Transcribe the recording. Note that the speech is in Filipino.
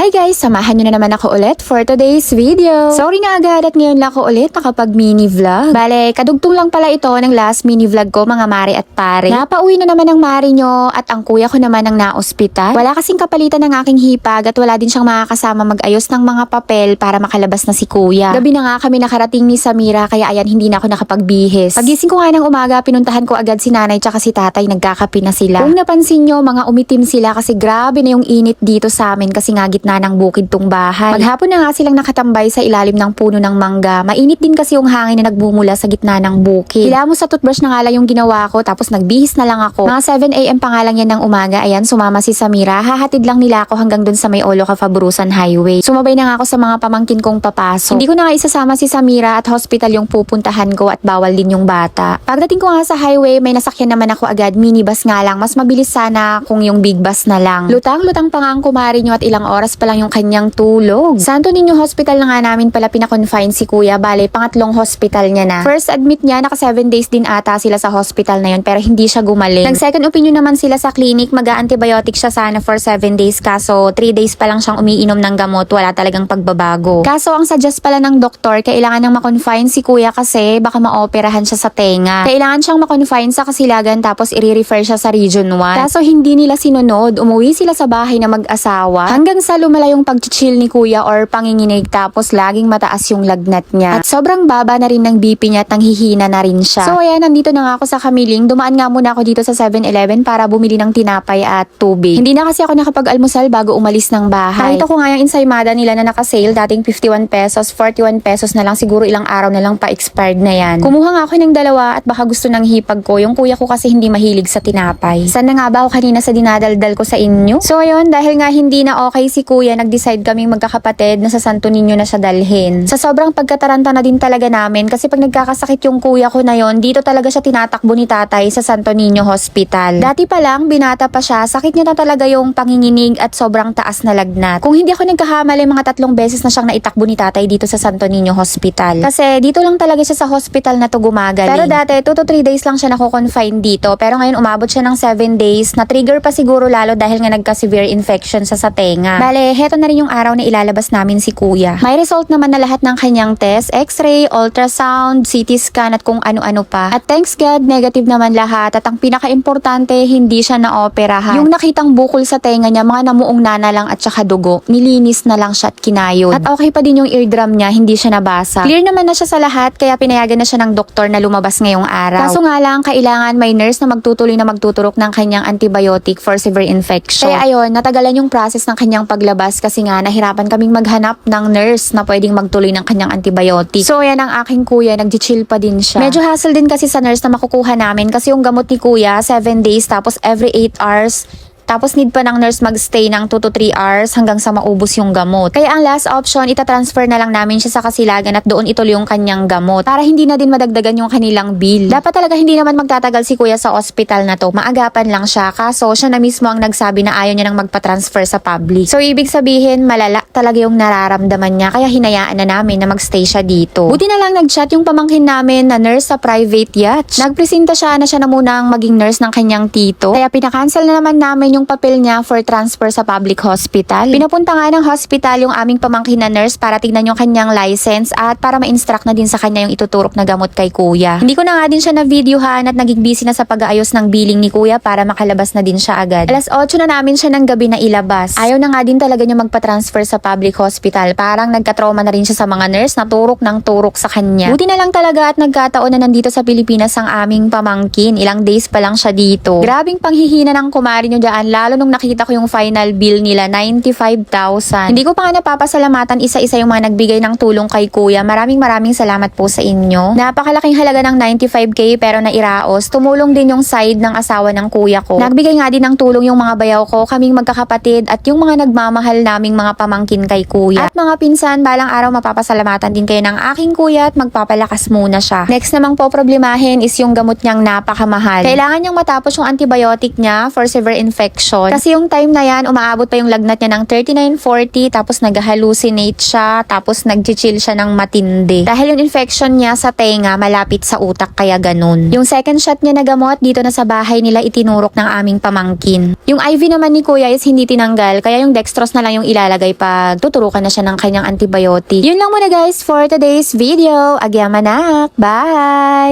Hi guys! Samahan nyo na naman ako ulit for today's video. Sorry na agad at ngayon lang ako ulit nakapag mini vlog. Bale, kadugtong lang pala ito ng last mini vlog ko mga mare at pare. Napauwi na naman ang mare nyo at ang kuya ko naman ang na-ospital. Wala kasing kapalitan ng aking hipag at wala din siyang makakasama mag-ayos ng mga papel para makalabas na si kuya. Gabi na nga kami nakarating ni Samira kaya ayan hindi na ako nakapagbihis. Pagising ko nga ng umaga pinuntahan ko agad si nanay tsaka si tatay, nagkakape na sila. Kung napansin nyo mga umitim sila kasi grabe na yung init dito sa amin kasi nga gitna ng bukid tong bahay. Maghapon na nga silang nakatambay sa ilalim ng puno ng mangga. Mainit din kasi yung hangin na nagbumula sa gitna ng bukid. Hilamos sa toothbrush na nga lang yung ginawa ko tapos nagbihis na lang ako. Mga 7 AM pa nga lang yan ng umaga. Ayan, sumama si Samira. Hahatid lang nila ako hanggang dun sa may Olo Cafaburusan Highway. Sumabay na nga ako sa mga pamangkin kong papasok. Hindi ko na nga isasama si Samira at hospital yung pupuntahan ko at bawal din yung bata. Pagdating ko nga sa highway, may nasakyan naman ako agad. Minibus nga lang. Mas mabilis sana kung yung big bus na lang. Lutang-lutang pa nga ang kumari nyo at ilang oras pa lang yung kanyang tulog. Santo Niño Hospital na nga namin pala pinakonfine si kuya. Bale, pangatlong hospital niya na. First admit niya, naka 7 days din ata sila sa hospital na yun pero hindi siya gumaling. Nag second opinion naman sila sa clinic. Mag-antibiotic siya sana for 7 days kaso 3 days pa lang siyang umiinom ng gamot. Wala talagang pagbabago. Kaso ang suggest pala ng doktor, kailangan nang makonfine si kuya kasi baka maoperahan siya sa tenga. Kailangan siyang makonfine sa Kasilagan tapos i-refer siya sa Region 1. Kaso hindi nila sinunod. Umuwi sila sa bahay na mag-asawa hanggang sa lumala yung pag-chill ni kuya or panginginig tapos laging mataas yung lagnat niya. At sobrang baba na rin ng BP niya at nanghihina na rin siya. So ayan, nandito na nga ako sa Kamiling. Dumaan nga muna ako dito sa 7-Eleven para bumili ng tinapay at tubig. Hindi na kasi ako nakapag-almusal bago umalis ng bahay. Nakita ko nga yung ensaymada nila na naka-sale, dating 51 pesos, 41 pesos na lang, siguro ilang araw na lang pa-expired na yan. Kumuha nga ako ng dalawa at baka gusto ng hipag ko. Yung kuya ko kasi hindi mahilig sa tinapay. Sana nga ba ako kanina sa dinadaldal ko sa inyo? So ayun, dahil nga hindi na okay si kuya, nag-decide kaming magkakapatid na sa Santo Niño na siya dalhin. Sa sobrang pagkataranta na din talaga namin kasi pag nagkakasakit yung kuya ko na yon, dito talaga siya tinatakbo ni tatay sa Santo Niño Hospital. Dati pa lang, binata pa siya, sakit niya na talaga yung panginginig at sobrang taas na lagnat. Kung hindi ako nagkahamali, mga 3 beses na siyang naitakbo ni tatay dito sa Santo Niño Hospital. Kasi dito lang talaga siya sa hospital na to gumagaling. Pero dati, 2 to 3 days lang siya nako-confine dito. Pero ngayon umabot siya ng 7 days. Na-trigger pa siguro lalo dahil nga nagka-severe infection sa tenga. Bale, heto na rin yung araw na ilalabas namin si kuya. May result naman na lahat ng kanyang test, x-ray, ultrasound, CT scan at kung ano-ano pa. At thanks God, negative naman lahat. At ang pinaka-importante, hindi siya na-operahan. Yung nakitang bukol sa tenga niya, mga namuong nana lang at saka dugo. Nilinis na lang siya at kinayod. At okay pa din yung eardrum niya, hindi siya nabasa. Clear naman na siya sa lahat, kaya pinayagan na siya ng doktor na lumabas ngayong araw. Kaso nga lang, kailangan may nurse na magtutuloy na magtuturok ng kanyang antibiotic for severe infection. Kaya ayun, natagalan yung process ng kanyang paglabas kasi nga nahirapan kaming maghanap ng nurse na pwedeng magtuloy ng kanyang antibiotic. So ayan ang aking kuya, nag-chill pa din siya. Medyo hassle din kasi sa nurse na makukuha namin kasi yung gamot ni kuya, 7 days tapos every 8 hours. Tapos need pa ng nurse magstay ng 2 to 3 hours hanggang sa maubos yung gamot. Kaya ang last option, itatransfer na lang namin siya sa Kasilagan at doon ituloy yung kanyang gamot para hindi na din madagdagan yung kanilang bill. Dapat talaga hindi naman magtatagal si kuya sa ospital na to. Maagapan lang siya. Kaso siya na mismo ang nagsabi na ayaw niya nang magpa-transfer sa public. So ibig sabihin, malala talaga yung nararamdaman niya. Kaya hinayaan na namin na magstay siya dito. Buti na lang nag-chat yung pamangkin namin na nurse sa private yacht. Nagpresenta siya na siya na muna ang maging nurse ng kanyang tito. Kaya pinakancel na naman namin yung papel niya for transfer sa public hospital. Pinapunta nga ng hospital yung aming pamangkin na nurse para tignan yung kanyang license at para ma-instruct na din sa kanya yung ituturok na gamot kay kuya. Hindi ko na nga din siya na-videohan at naging busy na sa pag-aayos ng billing ni kuya para makalabas na din siya agad. Alas 8 na namin siya ng gabi na ilabas. Ayaw na nga din talaga niya magpa-transfer sa public hospital. Parang nagka-trauma na rin siya sa mga nurse na turok ng turok sa kanya. Buti na lang talaga at nagkataon na nandito sa Pilipinas ang aming pamangkin. Ilang days pa lang siya dito. Grabing panghihina ng kumari nyo dyan lalo nung nakita ko yung final bill nila, 95,000. Hindi ko pa nga napapasalamatan isa-isa yung mga nagbigay ng tulong kay kuya. Maraming salamat po sa inyo. Napakalaking halaga ng 95k pero nairaos. Tumulong din yung side ng asawa ng kuya ko. Nagbigay nga din ng tulong yung mga bayaw ko, kaming magkakapatid at yung mga nagmamahal naming mga pamangkin kay kuya. At mga pinsan, balang araw mapapasalamatan din kayo ng aking kuya at magpapalakas muna siya. Next namang po problemahin is yung gamot niyang napakamahal. Kailangan niyang matapos yung antibiotic niya for severe infection infection. Kasi yung time na yan, umaabot pa yung lagnat niya ng 39-40, tapos nag-hallucinate siya, tapos nag-chill siya ng matindi. Dahil yung infection niya sa tenga, malapit sa utak, kaya ganun. Yung second shot niya na gamot, dito na sa bahay nila itinurok ng aming pamangkin. Yung IV naman ni Kuya is hindi tinanggal, kaya yung dextrose na lang yung ilalagay pag tuturukan na siya ng kanyang antibiotic. Yun lang muna guys for today's video. Agyamanak! Bye!